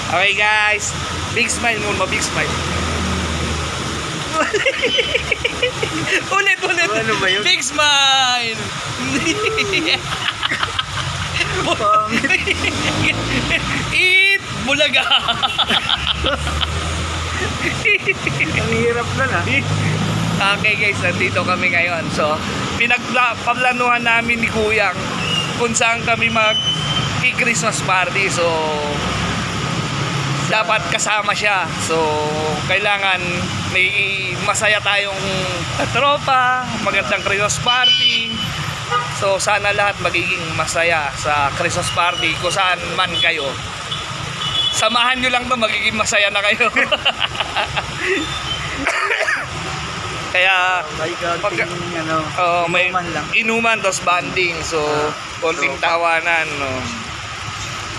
Okay guys, big smile muna, big smile. Ulit. Ano ba yun? Big smile. Eat bulaga. Ang hirap na na. Okay guys, nandito kami ngayon. So, pinagpaplanuhan namin ni Kuyang kung saan kami mag-Christmas party. So, dapat kasama siya. So, kailangan may masaya tayong tropa, magandang Christmas party. So, sana lahat magiging masaya sa Christmas party kung saan man kayo. Samahan nyo lang to, magiging masaya na kayo. Kaya may inuman tapos banding, so konting tawanan, no?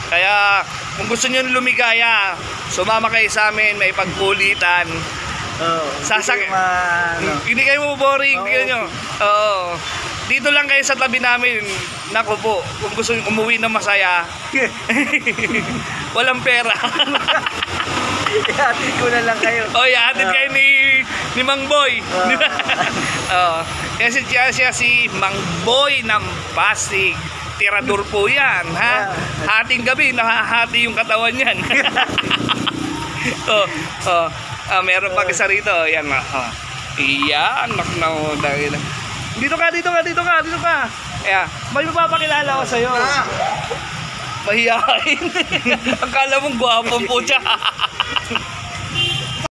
Kaya kung gusto niyo lumigaya, sumama kayo sa amin, may pagkulitan. Hindi kayo boring, tingnan nyo. Dito lang kayo sa tabi namin. Naku po, kung gusto niyo umuwi na masaya, walang pera. Ihatid ko na lang kayo. Ihatid kayo ni Mang Boy. Kasi siya si Mang Boy ng Pasig. Tirador po yan, ha? Hating gabi, nahahati yung katawan yan. Meron pa isa rito. Yan, Iyan, dahil. Dito ka. Ayan, may mapapakilala ko sa'yo. Mahihain. Akala mong gwapong po siya.